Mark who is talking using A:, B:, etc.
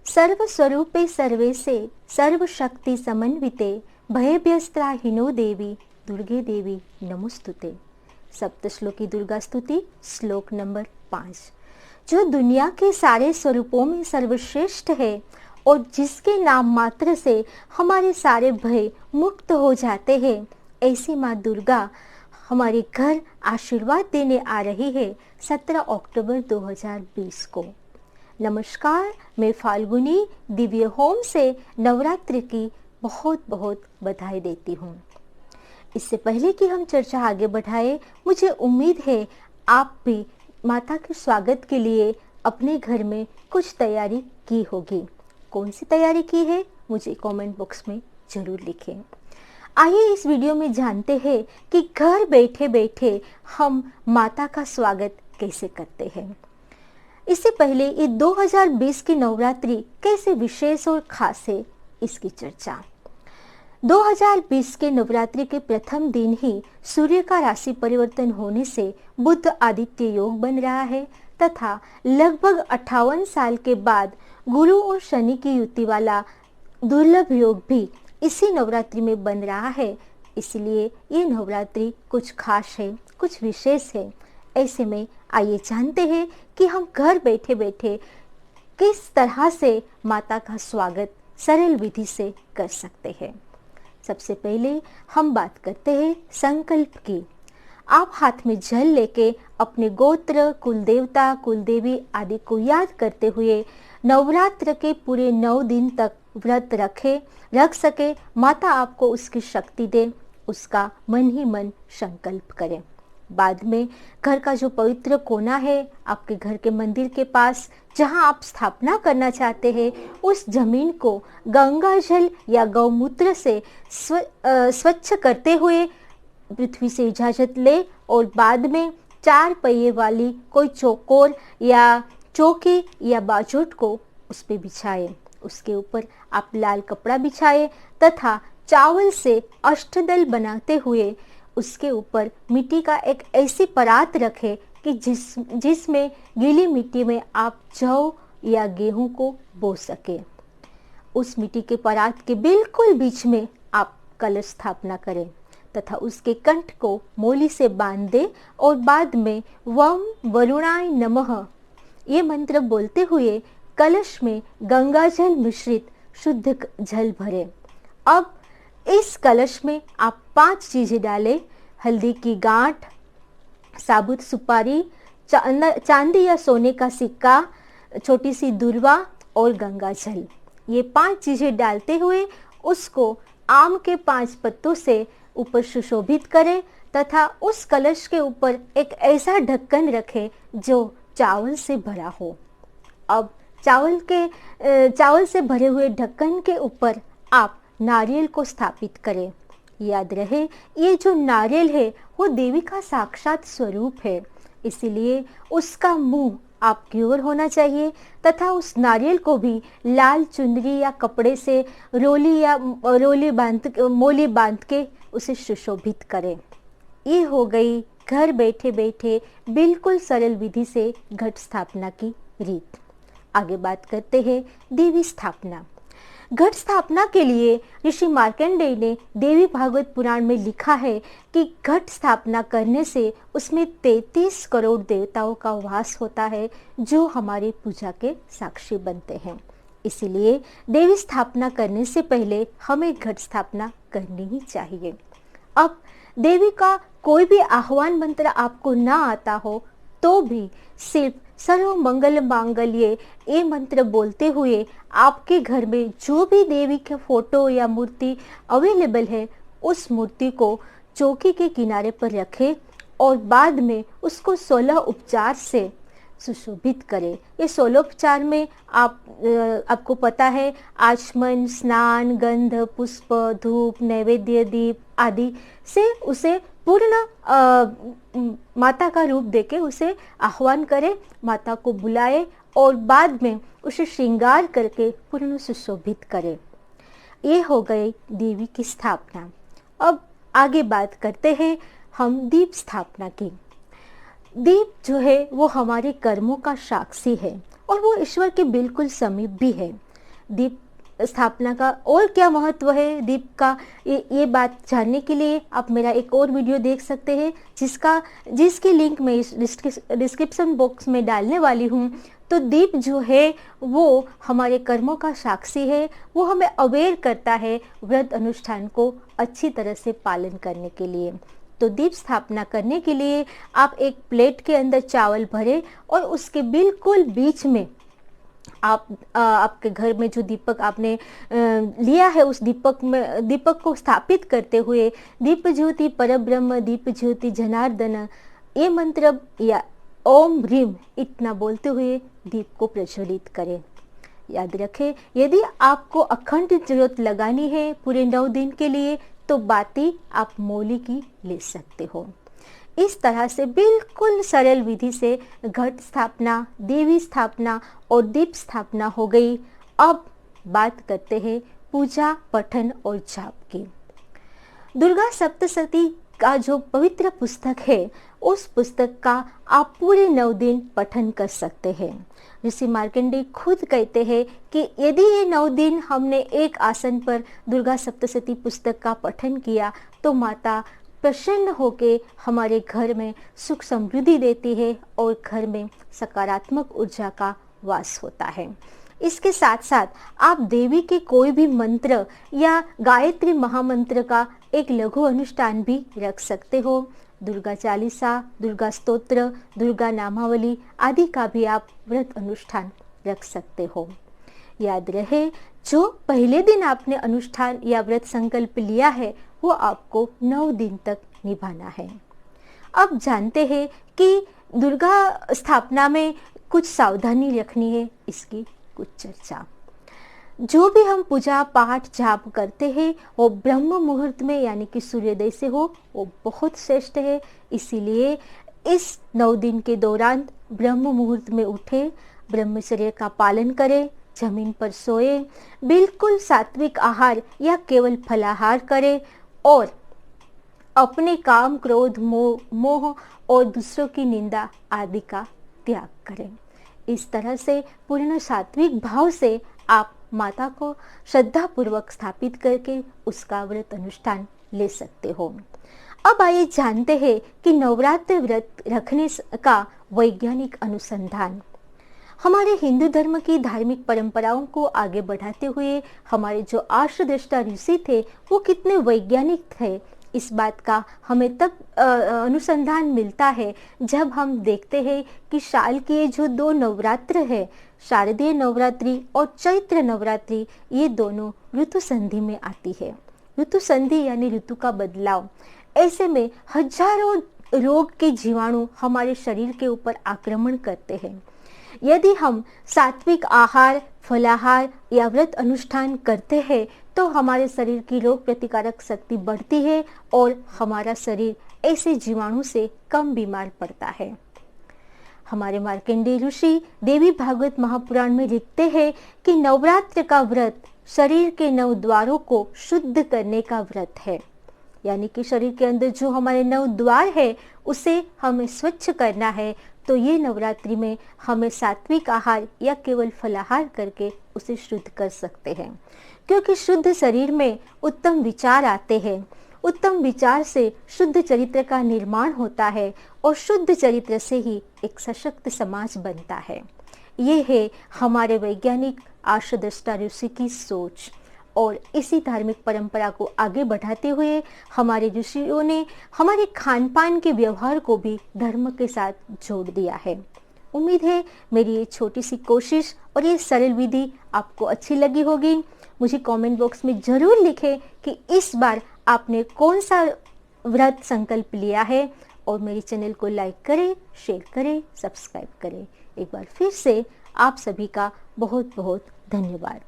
A: सर्वस्वरूपे सर्वेसे सर्वशक्ति समन्विते भयभ्यस्त्राहिनो देवी दुर्गे देवी नमोस्तुते। सप्तश्लोकी दुर्गा स्तुति श्लोक नंबर 5। जो दुनिया के सारे स्वरूपों में सर्वश्रेष्ठ है और जिसके नाम मात्र से हमारे सारे भय मुक्त हो जाते हैं, ऐसी माँ दुर्गा हमारे घर आशीर्वाद देने आ रही है 17 अक्टूबर 2020 को। नमस्कार, मैं फाल्गुनी दिव्य होम से नवरात्रि की बहुत बहुत बधाई देती हूँ। इससे पहले कि हम चर्चा आगे बढ़ाएं, मुझे उम्मीद है आप भी माता के स्वागत के लिए अपने घर में कुछ तैयारी की होगी। कौन सी तैयारी की है मुझे कमेंट बॉक्स में जरूर लिखें। आइए इस वीडियो में जानते हैं कि घर बैठे बैठे हम माता का स्वागत कैसे करते हैं। इससे पहले ये 2020 की नवरात्रि कैसे विशेष और खास है, इसकी चर्चा। 2020 के नवरात्रि के प्रथम दिन ही सूर्य का राशि परिवर्तन होने से बुध आदित्य योग बन रहा है तथा लगभग 58 साल के बाद गुरु और शनि की युति वाला दुर्लभ योग भी इसी नवरात्रि में बन रहा है। इसलिए ये नवरात्रि कुछ खास है, कुछ विशेष है। ऐसे में आइए जानते हैं कि हम घर बैठे बैठे किस तरह से माता का स्वागत सरल विधि से कर सकते हैं। सबसे पहले हम बात करते हैं संकल्प की। आप हाथ में जल लेके अपने गोत्र, कुल देवता, कुल देवी आदि को याद करते हुए नवरात्र के पूरे 9 दिन तक व्रत रख सके। माता आपको उसकी शक्ति दे, उसका मन ही मन संकल्प करें। बाद में घर का जो पवित्र कोना है आपके घर के मंदिर के पास जहां आप स्थापना करना चाहते हैं, उस जमीन को गंगा जल या गौमूत्र से स्वच्छ करते हुए पृथ्वी से इजाजत ले और बाद में 4 पहिए वाली कोई चौकोर या चौकी या बाजोट को उस पे बिछाए। उसके ऊपर आप लाल कपड़ा बिछाए तथा चावल से अष्टदल बनाते हुए उसके ऊपर मिट्टी का एक ऐसी परात रखे कि जिसमें गीली मिट्टी में आप जौ या गेहूं को बो सके। उस मिट्टी के परात के बिल्कुल बीच में आप कलश स्थापना करें तथा उसके कंठ को मोली से बांध दे और बाद में वम वरुणाय नमः ये मंत्र बोलते हुए कलश में गंगा जल मिश्रित शुद्ध जल भरे। अब इस कलश में आप 5 चीजें डालें: हल्दी की गांठ, साबुत सुपारी, चांदी या सोने का सिक्का, छोटी सी दुर्वा और गंगा जल। ये 5 चीजें डालते हुए उसको आम के 5 पत्तों से ऊपर सुशोभित करें तथा उस कलश के ऊपर एक ऐसा ढक्कन रखें जो चावल से भरा हो। अब चावल से भरे हुए ढक्कन के ऊपर आप नारियल को स्थापित करें। याद रहे, ये जो नारियल है वो देवी का साक्षात स्वरूप है, इसीलिए उसका मुंह आपकी ओर होना चाहिए तथा उस नारियल को भी लाल चुनरी या कपड़े से मोली बांध के उसे सुशोभित करें। ये हो गई घर बैठे बैठे बिल्कुल सरल विधि से घट स्थापना की रीत। आगे बात करते हैं देवी स्थापना। घट स्थापना के लिए ऋषि मार्कंडेय ने देवी भागवत पुराण में लिखा है कि घट स्थापना करने से उसमें 33 करोड़ देवताओं का वास होता है जो हमारी पूजा के साक्षी बनते हैं। इसीलिए देवी स्थापना करने से पहले हमें घट स्थापना करनी ही चाहिए। अब देवी का कोई भी आह्वान मंत्र आपको ना आता हो तो भी सिर्फ सर्व मंगल मांगल्ये ये मंत्र बोलते हुए आपके घर में जो भी देवी के फोटो या मूर्ति अवेलेबल है उस मूर्ति को चौकी के किनारे पर रखें और बाद में उसको 16 उपचार से सुशोभित करें। ये 16 उपचार में आपको पता है आचमन, स्नान, गंध, पुष्प, धूप, नैवेद्य, दीप आदि से उसे पूर्ण माता का रूप देके उसे आह्वान करें, माता को बुलाए और बाद में उसे श्रृंगार करके पूर्ण सुशोभित करें। ये हो गई देवी की स्थापना। अब आगे बात करते हैं हम दीप स्थापना की। दीप जो है वो हमारे कर्मों का साक्षी है और वो ईश्वर के बिल्कुल समीप भी है। दीप स्थापना का और क्या महत्व है दीप का, ये बात जानने के लिए आप मेरा एक और वीडियो देख सकते हैं जिसकी लिंक मैं इस डिस्क्रिप्शन बॉक्स में डालने वाली हूँ। तो दीप जो है वो हमारे कर्मों का साक्षी है, वो हमें अवेयर करता है व्रत अनुष्ठान को अच्छी तरह से पालन करने के लिए। तो दीप स्थापना करने के लिए आप एक प्लेट के अंदर चावल भरें और उसके बिल्कुल बीच में आपके घर में जो दीपक आपने लिया है उस दीपक को स्थापित करते हुए दीप ज्योति परब्रह्म दीप ज्योति जनार्दन ये मंत्र या ओम ह्रीम इतना बोलते हुए दीप को प्रज्वलित करें। याद रखें, यदि आपको अखंड ज्योत लगानी है पूरे 9 दिन के लिए तो बाती आप मौली की ले सकते हो। इस तरह से बिल्कुल सरल विधि से घट स्थापना, देवी स्थापना और दीप स्थापना हो गई। अब बात करते हैं पूजा, पठन और जाप की। दुर्गा सप्तशती का जो पवित्र पुस्तक है उस पुस्तक का आप पूरे 9 दिन पठन कर सकते हैं। ऋषि मार्कंडेय खुद कहते हैं कि यदि ये 9 दिन हमने एक आसन पर दुर्गा सप्तशती पुस्तक का पठन किया तो माता प्रसन्न होकर हमारे घर में सुख समृद्धि देती है और घर में सकारात्मक ऊर्जा का वास होता है। इसके साथ साथ आप देवी के कोई भी मंत्र या गायत्री महामंत्र का एक लघु अनुष्ठान भी रख सकते हो। दुर्गा चालीसा, दुर्गा स्तोत्र, दुर्गा नामावली आदि का भी आप व्रत अनुष्ठान रख सकते हो। याद रहे, जो पहले दिन आपने अनुष्ठान या व्रत संकल्प लिया है वो आपको 9 दिन तक निभाना है। अब जानते हैं कि दुर्गा स्थापना में कुछ सावधानी रखनी है, इसकी कुछ चर्चा। जो भी हम पूजा पाठ जाप करते हैं वो ब्रह्म मुहूर्त में यानी कि सूर्योदय से हो, वो बहुत श्रेष्ठ है। इसीलिए इस 9 दिन के दौरान ब्रह्म मुहूर्त में उठे, ब्रह्मचर्य का पालन करें, जमीन पर सोए, बिल्कुल सात्विक आहार या केवल फलाहार करें और अपने काम, क्रोध, मोह और दूसरों की निंदा आदि का त्याग करें। इस तरह से पूर्ण सात्विक भाव से आप माता को श्रद्धा पूर्वक स्थापित करके उसका व्रत अनुष्ठान ले सकते हो। अब आइए जानते हैं कि नवरात्र व्रत रखने का वैज्ञानिक अनुसंधान। हमारे हिंदू धर्म की धार्मिक परंपराओं को आगे बढ़ाते हुए हमारे जो आर्षदृष्टा ऋषि थे वो कितने वैज्ञानिक थे, इस बात का हमें तब अनुसंधान मिलता है जब हम देखते हैं कि साल के जो 2 नवरात्र है, शारदीय नवरात्रि और चैत्र नवरात्रि, ये दोनों ऋतु संधि में आती है। ऋतु संधि यानी ऋतु का बदलाव। ऐसे में हजारों रोग के जीवाणु हमारे शरीर के ऊपर आक्रमण करते हैं। यदि हम सात्विक आहार, फलाहार या व्रत अनुष्ठान करते हैं तो हमारे शरीर की रोग प्रतिकारक शक्ति बढ़ती है और हमारा शरीर ऐसे जीवाणु से कम बीमार पड़ता है। हमारे मार्कंडेय ऋषि देवी भागवत महापुराण में लिखते हैं कि नवरात्र का व्रत शरीर के 9 द्वारों को शुद्ध करने का व्रत है। यानी कि शरीर के अंदर जो हमारे 9 द्वार है उसे हमें स्वच्छ करना है। तो ये नवरात्रि में हमें सात्विक आहार या केवल फलाहार करके उसे शुद्ध कर सकते हैं, क्योंकि शुद्ध शरीर में उत्तम विचार आते हैं। उत्तम विचार से शुद्ध चरित्र का निर्माण होता है और शुद्ध चरित्र से ही एक सशक्त समाज बनता है। ये है हमारे वैज्ञानिक आर्षदृष्टा ऋषि की सोच। और इसी धार्मिक परंपरा को आगे बढ़ाते हुए हमारे ऋषियों ने हमारे खान पान के व्यवहार को भी धर्म के साथ जोड़ दिया है। उम्मीद है मेरी ये छोटी सी कोशिश और ये सरल विधि आपको अच्छी लगी होगी। मुझे कमेंट बॉक्स में ज़रूर लिखें कि इस बार आपने कौन सा व्रत संकल्प लिया है और मेरे चैनल को लाइक करें, शेयर करें, सब्सक्राइब करें। एक बार फिर से आप सभी का बहुत बहुत धन्यवाद।